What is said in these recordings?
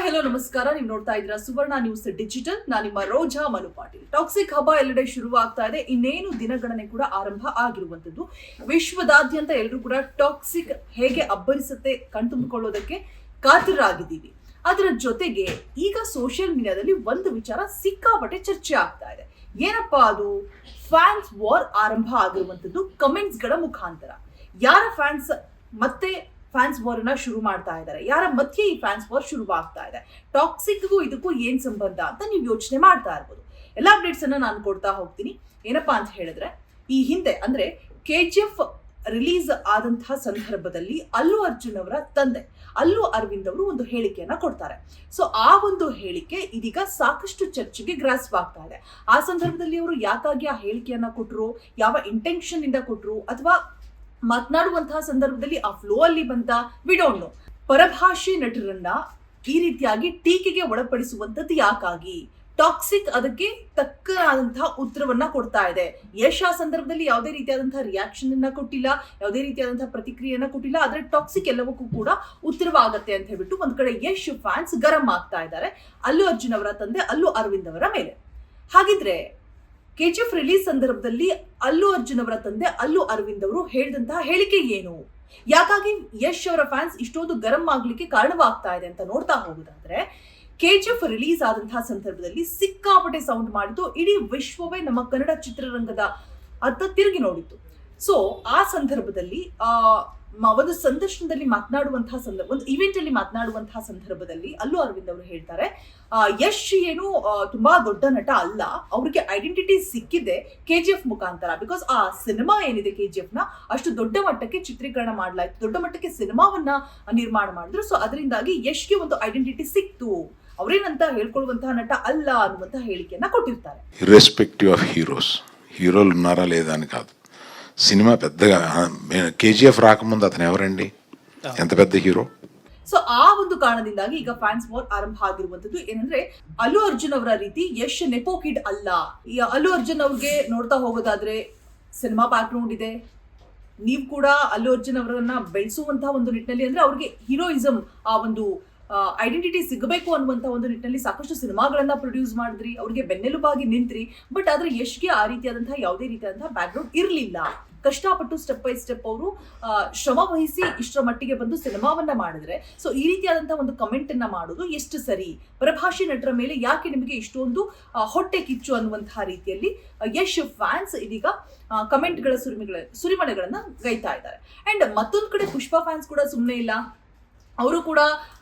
Hi hello ನಮಸ್ಕಾರ. ನೀವು ನೋಡ್ತಾ ಇದ್ದೀರಾ ಸುವರ್ಣ ನ್ಯೂಸ್ ಡಿಜಿಟಲ್. ನಾನು ನಿಮ್ಮ ರೋಜಾ ಮನು ಪಾಟೀಲ್. ಟಾಕ್ಸಿಕ್ ಹಬ್ಬ ಎಲ್ಲೆಡೆ ಶುರುವಾಗ್ತಾ ಇದೆ. ಇನ್ನೇನು ದಿನಗಣನೆ ಕೂಡ ಆರಂಭ ಆಗಿರುವಂತದ್ದು. ವಿಶ್ವದಾದ್ಯಂತ ಎಲ್ಲರೂ ಕೂಡ ಟಾಕ್ಸಿಕ್ ಹೇಗೆ ಅಬ್ಬರಿಸುತ್ತೆ ಕಣ್ತುಂಬಿಕೊಳ್ಳೋದಕ್ಕೆ ಕಾತುರಾಗಿದ್ದೀವಿ. ಅದರ ಜೊತೆಗೆ ಈಗ ಸೋಷಿಯಲ್ ಮೀಡಿಯಾದಲ್ಲಿ ಒಂದು ವಿಚಾರ ಸಿಕ್ಕಾಪಟ್ಟೆ ಚರ್ಚೆ ಆಗ್ತಾ ಇದೆ. ಏನಪ್ಪಾ ಅದು? ಫ್ಯಾನ್ಸ್ ವಾರ್ ಆರಂಭ ಆಗಿರುವಂತದ್ದು ಕಮೆಂಟ್ಸ್ ಗಳ ಮುಖಾಂತರ. ಯಾರ ಫ್ಯಾನ್ಸ್ ಮತ್ತೆ ಫ್ಯಾನ್ಸ್ ವಾರ್ ನ ಶುರು ಮಾಡ್ತಾ ಇದ್ದಾರೆ? ಯಾರ ಮಧ್ಯೆ ಈ ಫ್ಯಾನ್ಸ್ ವಾರ್ ಶುರುವಾಗ್ತಾ ಇದೆ? ಟಾಕ್ಸಿಕ್ಗೂ ಇದಕ್ಕೂ ಏನ್ ಸಂಬಂಧ ಅಂತ ನೀವು ಯೋಚನೆ ಮಾಡ್ತಾ ಇರ್ಬೋದು. ಎಲ್ಲ ಅಪ್ಡೇಟ್ಸ್ ಅನ್ನ ನಾನು ಕೊಡ್ತಾ ಹೋಗ್ತೀನಿ. ಏನಪ್ಪಾ ಅಂತ ಹೇಳಿದ್ರೆ, ಈ ಹಿಂದೆ ಅಂದ್ರೆ KGF ರಿಲೀಸ್ ಆದಂತಹ ಸಂದರ್ಭದಲ್ಲಿ ಅಲ್ಲು ಅರ್ಜುನ್ ಅವರ ತಂದೆ ಅಲ್ಲು ಅರವಿಂದ್ ಅವರು ಒಂದು ಹೇಳಿಕೆಯನ್ನ ಕೊಡ್ತಾರೆ. ಸೊ ಆ ಒಂದು ಹೇಳಿಕೆ ಇದೀಗ ಸಾಕಷ್ಟು ಚರ್ಚೆಗೆ ಗ್ರಾಸವಾಗ್ತಾ ಇದೆ. ಆ ಸಂದರ್ಭದಲ್ಲಿ ಅವರು ಯಾಕಾಗಿ ಆ ಹೇಳಿಕೆಯನ್ನ ಕೊಟ್ಟರು, ಯಾವ ಇಂಟೆನ್ಷನ್ ಇಂದ ಕೊಟ್ಟರು, ಅಥವಾ ಮಾತನಾಡುವಂತಹ ಸಂದರ್ಭದಲ್ಲಿ ಆ ಫ್ಲೋ ಅಲ್ಲಿ ಬಂತ, ವಿ ಡೋಂಟ್ ನೋ. ಪರಭಾಷೆ ನಟರನ್ನ ಈ ರೀತಿಯಾಗಿ ಟೀಕೆಗೆ ಒಳಪಡಿಸುವಂತದ್ದು ಯಾಕಾಗಿ? ಟಾಕ್ಸಿಕ್ ಅದಕ್ಕೆ ತಕ್ಕನಾದಂತಹ ಉತ್ತರವನ್ನ ಕೊಡ್ತಾ ಇದೆ. ಯಶ್ ಆ ಸಂದರ್ಭದಲ್ಲಿ ಯಾವುದೇ ರೀತಿಯಾದಂತಹ ರಿಯಾಕ್ಷನ್ ಅನ್ನ ಕೊಟ್ಟಿಲ್ಲ, ಯಾವುದೇ ರೀತಿಯಾದಂತಹ ಪ್ರತಿಕ್ರಿಯೆಯನ್ನ ಕೊಟ್ಟಿಲ್ಲ. ಆದ್ರೆ ಟಾಕ್ಸಿಕ್ ಎಲ್ಲವಕ್ಕೂ ಕೂಡ ಉತ್ತರವಾಗತ್ತೆ ಅಂತ ಹೇಳ್ಬಿಟ್ಟು ಒಂದ್ ಕಡೆ ಯಶ್ ಫ್ಯಾನ್ಸ್ ಗರಂ ಆಗ್ತಾ ಇದ್ದಾರೆ ಅಲ್ಲು ಅರ್ಜುನ್ ಅವರ ತಂದೆ ಅಲ್ಲು ಅರವಿಂದ್ ಅವರ ಮೇಲೆ. ಹಾಗಿದ್ರೆ KGF ರಿಲೀಸ್ ಸಂದರ್ಭದಲ್ಲಿ ಅಲ್ಲು ಅರ್ಜುನ್ ಅವರ ತಂದೆ ಅಲ್ಲು ಅರವಿಂದ್ ಅವರು ಹೇಳಿದಂತಹ ಹೇಳಿಕೆ ಏನು? ಯಾಕಾಗಿ ಯಶ್ ಅವರ ಫ್ಯಾನ್ಸ್ ಇಷ್ಟೊಂದು ಗರಂ ಆಗ್ಲಿಕ್ಕೆ ಕಾರಣವಾಗ್ತಾ ಇದೆ ಅಂತ ನೋಡ್ತಾ ಹೋಗುದಾದ್ರೆ, KGF ರಿಲೀಸ್ ಆದಂತಹ ಸಂದರ್ಭದಲ್ಲಿ ಸಿಕ್ಕಾಪಟ್ಟೆ ಸೌಂಡ್ ಮಾಡಿತು. ಇಡೀ ವಿಶ್ವವೇ ನಮ್ಮ ಕನ್ನಡ ಚಿತ್ರರಂಗದ ಅತ್ತ ತಿರುಗಿ ನೋಡಿತ್ತು. ಸೊ ಆ ಸಂದರ್ಭದಲ್ಲಿ ಒಂದು ಸಂದರ್ಶನದಲ್ಲಿ ಮಾತನಾಡುವಂತಹ ಒಂದು ಇವೆಂಟ್ ಅಲ್ಲಿ ಮಾತನಾಡುವಂತಹ ಸಂದರ್ಭದಲ್ಲಿ ಅಲ್ಲು ಅರವಿಂದ್ ಅವರು ಹೇಳ್ತಾರೆ, ಯಶ್ ಏನು ತುಂಬಾ ದೊಡ್ಡ ನಟ ಅಲ್ಲ, ಅವ್ರಿಗೆ ಐಡೆಂಟಿಟಿ ಸಿಕ್ಕಿದೆ KGF ಮುಖಾಂತರ. ಬಿಕಾಸ್ ಆ ಸಿನಿಮಾ ಏನಿದೆ KGF ನ ಅಷ್ಟು ದೊಡ್ಡ ಮಟ್ಟಕ್ಕೆ ಚಿತ್ರೀಕರಣ ಮಾಡಲಾಯ್ತು, ದೊಡ್ಡ ಮಟ್ಟಕ್ಕೆ ಸಿನಿಮಾವನ್ನ ನಿರ್ಮಾಣ ಮಾಡಿದ್ರು. ಸೊ ಅದರಿಂದಾಗಿ ಯಶ್ಗೆ ಒಂದು ಐಡೆಂಟಿಟಿ ಸಿಕ್ತು, ಅವರೇನಂತ ಹೇಳ್ಕೊಳ್ಳುವಂತಹ నట అల్ల ಅನ್ನುವಂತಹ ಹೇಳಿಕೆಯನ್ನ కొట్టిర్తారు. ఇర్రెస్పెక్టివ్ ఆఫ్ హీరోలు ఉన్నారా లేదా అని కాదు. సినిమా పెద్దగా KGF రాకముందు అతను ఎవరండి, ఎంత పెద్ద హీరో. ಸೊ ಆ ಒಂದು ಕಾರಣದಿಂದಾಗಿ ಈಗ ಫ್ಯಾನ್ಸ್ ವಾರ್ ಆರಂಭ ಆಗಿರುವಂತದ್ದು. ಏನಂದ್ರೆ ಅಲ್ಲು ಅರ್ಜುನ್ ಅವರ ರೀತಿ ಯಶ್ ನೆಪೋ ಕಿಡ್ ಅಲ್ಲ. ಈ ಅಲ್ಲು ಅರ್ಜುನ್ ಅವ್ರಿಗೆ ನೋಡ್ತಾ ಹೋಗೋದಾದ್ರೆ ಸಿನಿಮಾ ಬ್ಯಾಕ್ ಗ್ರೌಂಡ್ ಇದೆ. ನೀವು ಕೂಡ ಅಲ್ಲು ಅರ್ಜುನ್ ಅವರನ್ನ ಬೆಳೆಸುವಂತಹ ಒಂದು ನಿಟ್ಟಿನಲ್ಲಿ, ಅಂದ್ರೆ ಅವ್ರಿಗೆ ಹೀರೋಯಿಸಂ ಆ ಒಂದು ಐಡೆಂಟಿಟಿ ಸಿಗಬೇಕು ಅನ್ನುವಂತ ಒಂದು ನಿಟ್ಟಿನಲ್ಲಿ ಸಾಕಷ್ಟು ಸಿನಿಮಾಗಳನ್ನ ಪ್ರೊಡ್ಯೂಸ್ ಮಾಡಿದ್ರಿ, ಅವ್ರಿಗೆ ಬೆನ್ನೆಲುಬಾಗಿ ನಿಂತ್ರಿ. ಬಟ್ ಆದ್ರೆ ಯಶ್ಗೆ ಆ ರೀತಿಯಾದಂತಹ ಯಾವುದೇ ರೀತಿಯಾದಂತಹ ಬ್ಯಾಕ್ ಗ್ರೌಂಡ್ ಇರಲಿಲ್ಲ. ಕಷ್ಟಪಟ್ಟು ಸ್ಟೆಪ್ ಬೈ ಸ್ಟೆಪ್ ಅವರು ಶ್ರಮ ವಹಿಸಿ ಇಷ್ಟರ ಮಟ್ಟಿಗೆ ಬಂದು ಸಿನಿಮಾವನ್ನ ಮಾಡಿದ್ರೆ, ಸೊ ಈ ರೀತಿಯಾದಂತಹ ಒಂದು ಕಮೆಂಟ್ ಅನ್ನ ಮಾಡೋದು ಎಷ್ಟು ಸರಿ? ಪರಭಾಷೆ ನಟರ ಮೇಲೆ ಯಾಕೆ ನಿಮಗೆ ಇಷ್ಟೊಂದು ಹೊಟ್ಟೆ ಕಿಚ್ಚು ಅನ್ನುವಂತಹ ರೀತಿಯಲ್ಲಿ ಯಶ್ ಫ್ಯಾನ್ಸ್ ಇದೀಗ ಕಮೆಂಟ್ಗಳ ಸುರಿಮಳೆಗಳನ್ನ ಗೈತಾ ಇದ್ದಾರೆ. ಅಂಡ್ ಮತ್ತೊಂದು ಕಡೆ ಪುಷ್ಪಾ ಫ್ಯಾನ್ಸ್ ಕೂಡ ಸುಮ್ಮನೆ ಇಲ್ಲ. ಅವರು ಕೂಡ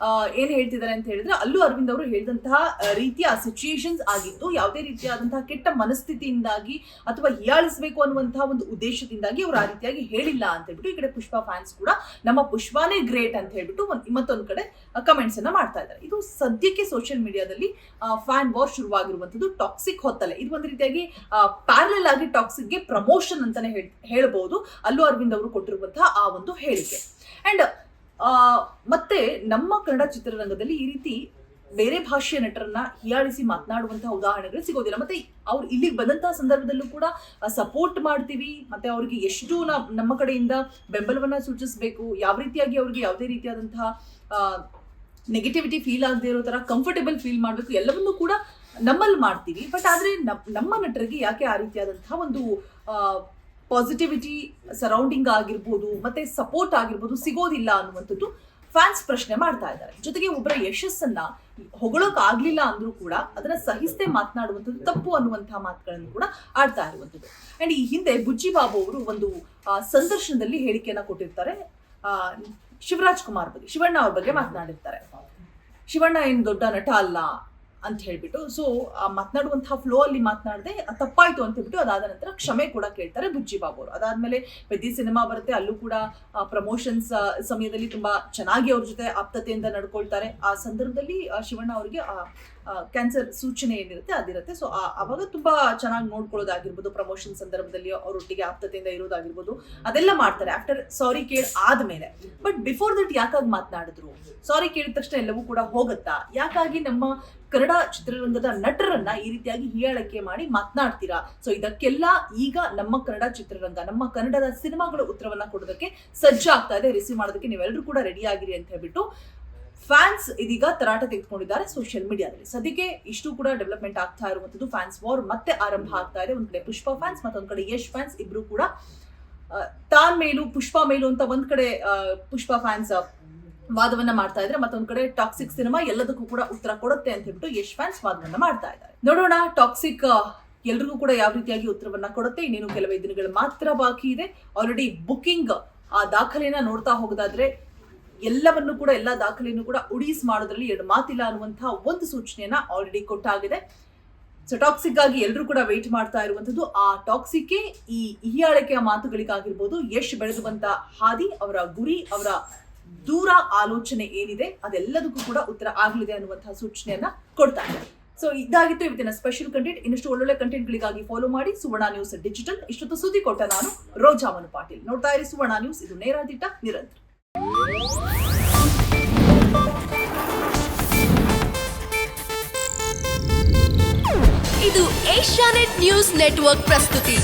ಏನ್ ಹೇಳ್ತಿದ್ದಾರೆ ಅಂತ ಹೇಳಿದ್ರೆ, ಅಲ್ಲು ಅರವಿಂದ್ ಅವರು ಹೇಳಿದಂತಹ ರೀತಿಯ ಸಿಚುಯೇಷನ್ಸ್ ಆಗಿತ್ತು, ಯಾವುದೇ ರೀತಿಯಾದಂತಹ ಕೆಟ್ಟ ಮನಸ್ಥಿತಿಯಿಂದಾಗಿ ಅಥವಾ ಹೀಯಾಳಿಸಬೇಕು ಅನ್ನುವಂತಹ ಒಂದು ಉದ್ದೇಶದಿಂದಾಗಿ ಅವರು ಆ ರೀತಿಯಾಗಿ ಹೇಳಿಲ್ಲ ಅಂತ ಹೇಳ್ಬಿಟ್ಟು ಈ ಕಡೆ ಪುಷ್ಪಾ ಫ್ಯಾನ್ಸ್ ಕೂಡ ನಮ್ಮ ಪುಷ್ಪಾನೇ ಗ್ರೇಟ್ ಅಂತ ಹೇಳ್ಬಿಟ್ಟು ಮತ್ತೊಂದು ಕಡೆ ಕಮೆಂಟ್ಸ್ ಅನ್ನ ಮಾಡ್ತಾ ಇದ್ದಾರೆ. ಇದು ಸದ್ಯಕ್ಕೆ ಸೋಷಿಯಲ್ ಮೀಡಿಯಾದಲ್ಲಿ ಫ್ಯಾನ್ ವಾರ್ ಶುರುವಾಗಿರುವಂತದ್ದು ಟಾಕ್ಸಿಕ್ ಹೊತ್ತಲೆ. ಇದು ಒಂದು ರೀತಿಯಾಗಿ ಪ್ಯಾರಲಲ್ ಆಗಿ ಟಾಕ್ಸಿಕ್ ಗೆ ಪ್ರಮೋಷನ್ ಅಂತಾನೆ ಹೇಳ್ಬಹುದು ಅಲ್ಲು ಅರವಿಂದ್ ಅವರು ಕೊಟ್ಟಿರುವಂತಹ ಆ ಒಂದು ಹೇಳಿಕೆ. ಅಂಡ್ ಮತ್ತೆ ನಮ್ಮ ಕನ್ನಡ ಚಿತ್ರರಂಗದಲ್ಲಿ ಈ ರೀತಿ ಬೇರೆ ಭಾಷೆಯ ನಟರನ್ನ ಹೀಯಾಳಿಸಿ ಮಾತನಾಡುವಂತಹ ಉದಾಹರಣೆಗಳು ಸಿಗೋದಿಲ್ಲ. ಮತ್ತೆ ಅವ್ರು ಇಲ್ಲಿಗೆ ಬಂದಂತಹ ಸಂದರ್ಭದಲ್ಲೂ ಕೂಡ ಸಪೋರ್ಟ್ ಮಾಡ್ತೀವಿ, ಮತ್ತೆ ಅವ್ರಿಗೆ ಎಷ್ಟು ನಮ್ಮ ಕಡೆಯಿಂದ ಬೆಂಬಲವನ್ನ ಸೂಚಿಸಬೇಕು, ಯಾವ ರೀತಿಯಾಗಿ ಅವ್ರಿಗೆ ಯಾವುದೇ ರೀತಿಯಾದಂತಹ ನೆಗೆಟಿವಿಟಿ ಫೀಲ್ ಆಗದೆ ಇರೋ ತರ ಕಂಫರ್ಟೇಬಲ್ ಫೀಲ್ ಮಾಡಬೇಕು, ಎಲ್ಲವನ್ನೂ ಕೂಡ ನಮ್ಮಲ್ಲಿ ಮಾಡ್ತೀವಿ. ಬಟ್ ಆದ್ರೆ ನಮ್ಮ ನಟರಿಗೆ ಯಾಕೆ ಆ ರೀತಿಯಾದಂತಹ ಒಂದು ಪಾಸಿಟಿವಿಟಿ ಸರೌಂಡಿಂಗ್ ಆಗಿರ್ಬೋದು, ಮತ್ತೆ ಸಪೋರ್ಟ್ ಆಗಿರ್ಬೋದು ಸಿಗೋದಿಲ್ಲ ಅನ್ನುವಂಥದ್ದು ಫ್ಯಾನ್ಸ್ ಪ್ರಶ್ನೆ ಮಾಡ್ತಾ ಇದ್ದಾರೆ. ಜೊತೆಗೆ ಒಬ್ಬರ ಯಶಸ್ಸನ್ನ ಹೊಗಳೋಕ್ ಆಗ್ಲಿಲ್ಲ ಅಂದ್ರೂ ಕೂಡ ಅದನ್ನ ಸಹಿಸದೆ ಮಾತನಾಡುವಂಥದ್ದು ತಪ್ಪು ಅನ್ನುವಂತಹ ಮಾತುಗಳನ್ನು ಕೂಡ ಆಡ್ತಾ ಇರುವಂಥದ್ದು. ಅಂಡ್ ಈ ಹಿಂದೆ ಬುಜ್ಜಿ ಬಾಬು ಅವರು ಒಂದು ಸಂದರ್ಶನದಲ್ಲಿ ಹೇಳಿಕೆಯನ್ನ ಕೊಟ್ಟಿರ್ತಾರೆ. ಶಿವರಾಜ್ ಕುಮಾರ್ ಬಗ್ಗೆ, ಶಿವಣ್ಣ ಅವ್ರ ಬಗ್ಗೆ ಮಾತನಾಡಿರ್ತಾರೆ. ಶಿವಣ್ಣ ಏನು ದೊಡ್ಡ ನಟ ಅಲ್ಲ ಅಂತ ಹೇಳ್ಬಿಟ್ಟು. ಸೊ ಮಾತನಾಡುವಂತಹ ಫ್ಲೋ ಅಲ್ಲಿ ಮಾತನಾಡದೆ ತಪ್ಪಾಯ್ತು ಅಂತ ಹೇಳ್ಬಿಟ್ಟು ಅದಾದ ನಂತರ ಕ್ಷಮೆ ಕೂಡ ಕೇಳ್ತಾರೆ ಬುಜ್ಜಿ ಬಾಬು ಅವರು. ಅದಾದ್ಮೇಲೆ ಪೆದ್ದಿ ಸಿನಿಮಾ ಬರುತ್ತೆ, ಅಲ್ಲೂ ಕೂಡ ಪ್ರಮೋಷನ್ಸ್ ಸಮಯದಲ್ಲಿ ತುಂಬಾ ಚೆನ್ನಾಗಿ ಅವ್ರ ಜೊತೆ ಆಪ್ತತೆಯಿಂದ ನಡ್ಕೊಳ್ತಾರೆ. ಆ ಸಂದರ್ಭದಲ್ಲಿ ಶಿವಣ್ಣ ಅವರಿಗೆ ಕ್ಯಾನ್ಸರ್ ಸೂಚನೆ ಏನಿರುತ್ತೆ ಅದಿರುತ್ತೆ. ಸೊ ಅವಾಗ ತುಂಬಾ ಚೆನ್ನಾಗಿ ನೋಡ್ಕೊಳ್ಳೋದಾಗಿರ್ಬೋದು, ಪ್ರಮೋಷನ್ ಸಂದರ್ಭದಲ್ಲಿ ಅವರೊಟ್ಟಿಗೆ ಆಪ್ತತೆಯಿಂದ ಇರೋದಾಗಿರ್ಬೋದು, ಅದೆಲ್ಲ ಮಾಡ್ತಾರೆ ಆಫ್ಟರ್ ಸಾರಿ ಕೇಳ್ ಆದ್ಮೇಲೆ. ಬಟ್ ಬಿಫೋರ್ ದಟ್ ಯಾಕಾಗಿ ಮಾತನಾಡಿದ್ರು? ಸಾರಿ ಕೇಳಿದ ತಕ್ಷಣ ಎಲ್ಲವೂ ಕೂಡ ಹೋಗುತ್ತಾ? ಯಾಕಾಗಿ ನಮ್ಮ ಕನ್ನಡ ಚಿತ್ರರಂಗದ ನಟರನ್ನ ಈ ರೀತಿಯಾಗಿ ಹೀಯಾಳಿಕೆ ಮಾಡಿ ಮಾತನಾಡ್ತೀರಾ? ಸೊ ಇದಕ್ಕೆಲ್ಲ ಈಗ ನಮ್ಮ ಕನ್ನಡ ಚಿತ್ರರಂಗ, ನಮ್ಮ ಕನ್ನಡದ ಸಿನಿಮಾಗಳು ಉತ್ತರವನ್ನ ಕೊಡೋದಕ್ಕೆ ಸಜ್ಜಾಗ್ತಾ ಇದೆ. ರಿಸೀವ್ ಮಾಡೋದಕ್ಕೆ ನೀವೆಲ್ಲರೂ ಕೂಡ ರೆಡಿ ಆಗಿರಿ ಅಂತ ಹೇಳ್ಬಿಟ್ಟು ಫ್ಯಾನ್ಸ್ ಇದೀಗ ತರಾಟೆ ತೆಗೆದುಕೊಂಡಿದ್ದಾರೆ ಸೋಷಿಯಲ್ ಮೀಡಿಯಾದಲ್ಲಿ. ಸದ್ಯಕ್ಕೆ ಇಷ್ಟು ಕೂಡ ಡೆವಲಪ್ಮೆಂಟ್ ಆಗ್ತಾ ಇರುವಂತದ್ದು, ಫ್ಯಾನ್ಸ್ ವಾರ್ ಮತ್ತೆ ಆರಂಭ ಆಗ್ತಾ ಇದೆ. ಒಂದ್ ಕಡೆ ಪುಷ್ಪ ಫ್ಯಾನ್ಸ್, ಮತ್ತೊಂದ್ ಕಡೆ ಯಶ್ ಫ್ಯಾನ್ಸ್ ಇಬ್ರು ಕೂಡ ತಾನ್ ಮೇಲೂ ಪುಷ್ಪ ಮೇಲೂ ಅಂತ ಒಂದ್ ಕಡೆ ಪುಷ್ಪ ಫ್ಯಾನ್ಸ್ ವಾದವನ್ನ ಮಾಡ್ತಾ ಇದ್ರೆ, ಮತ್ತೊಂದ್ ಕಡೆ ಟಾಕ್ಸಿಕ್ ಸಿನಿಮಾ ಎಲ್ಲದಕ್ಕೂ ಕೂಡ ಉತ್ತರ ಕೊಡುತ್ತೆ ಅಂತ ಹೇಳ್ಬಿಟ್ಟು ಯಶ್ ಫ್ಯಾನ್ಸ್ ವಾದವನ್ನ ಮಾಡ್ತಾ ಇದ್ದಾರೆ. ನೋಡೋಣ ಟಾಕ್ಸಿಕ್ ಎಲ್ರಿಗೂ ಕೂಡ ಯಾವ ರೀತಿಯಾಗಿ ಉತ್ತರವನ್ನ ಕೊಡುತ್ತೆ. ಇನ್ನೇನು ಕೆಲವೇ ದಿನಗಳು ಮಾತ್ರ ಬಾಕಿ ಇದೆ. ಆಲ್ರೆಡಿ ಬುಕಿಂಗ್ ಆ ದಾಖಲೆನ ನೋಡ್ತಾ ಹೋಗೋದಾದ್ರೆ ಎಲ್ಲವನ್ನೂ ಕೂಡ, ಎಲ್ಲಾ ದಾಖಲೆಯನ್ನು ಕೂಡ ಉಡೀಸ್ ಮಾಡೋದ್ರಲ್ಲಿ ಎರಡು ಮಾತಿಲ್ಲ ಅನ್ನುವಂತಹ ಒಂದು ಸೂಚನೆಯನ್ನ ಆಲ್ರೆಡಿ ಕೊಟ್ಟಾಗಿದೆ. ಸೊ ಟಾಕ್ಸಿಕ್ ಆಗಿ ಎಲ್ಲರೂ ಕೂಡ ವೇಟ್ ಮಾಡ್ತಾ ಇರುವಂತದ್ದು. ಆ ಟಾಕ್ಸಿಕ್ ಈ ಹಿಯಾಳಿಕೆಯ ಮಾತುಗಳಿಗಾಗಿರ್ಬೋದು, ಯಶ್ ಬೆಳೆದು ಬಂತ ಹಾದಿ, ಅವರ ಗುರಿ, ಅವರ ದೂರ ಆಲೋಚನೆ ಏನಿದೆ ಅದೆಲ್ಲದಕ್ಕೂ ಕೂಡ ಉತ್ತರ ಆಗಲಿದೆ ಅನ್ನುವಂತಹ ಸೂಚನೆಯನ್ನ ಕೊಡ್ತಾ ಇದೆ. ಸೊ ಇದಾಗಿತ್ತು ಇವತ್ತಿನ ಸ್ಪೆಷಲ್ ಕಂಟೆಂಟ್. ಇನ್ನಷ್ಟು ಒಳ್ಳೊಳ್ಳೆ ಕಂಟೆಂಟ್ಗಳಿಗಾಗಿ ಫಾಲೋ ಮಾಡಿ ಸುವರ್ಣ ನ್ಯೂಸ್ ಡಿಜಿಟಲ್. ಇಷ್ಟೊತ್ತು ಸುದ್ದಿ ಕೊಟ್ಟ ನಾನು ರೋಜಾ ಮನು ಪಾಟೀಲ್. ನೋಡ್ತಾ ಇರಿ ಸುವರ್ಣ ನ್ಯೂಸ್, ಇದು ನೇರ ದಿಟ್ಟ ನಿರಂತರ. ಇದು ಏಷ್ಯಾನೆಟ್ ನ್ಯೂಸ್ ನೆಟ್ವರ್ಕ್ ಪ್ರಸ್ತುತಿ.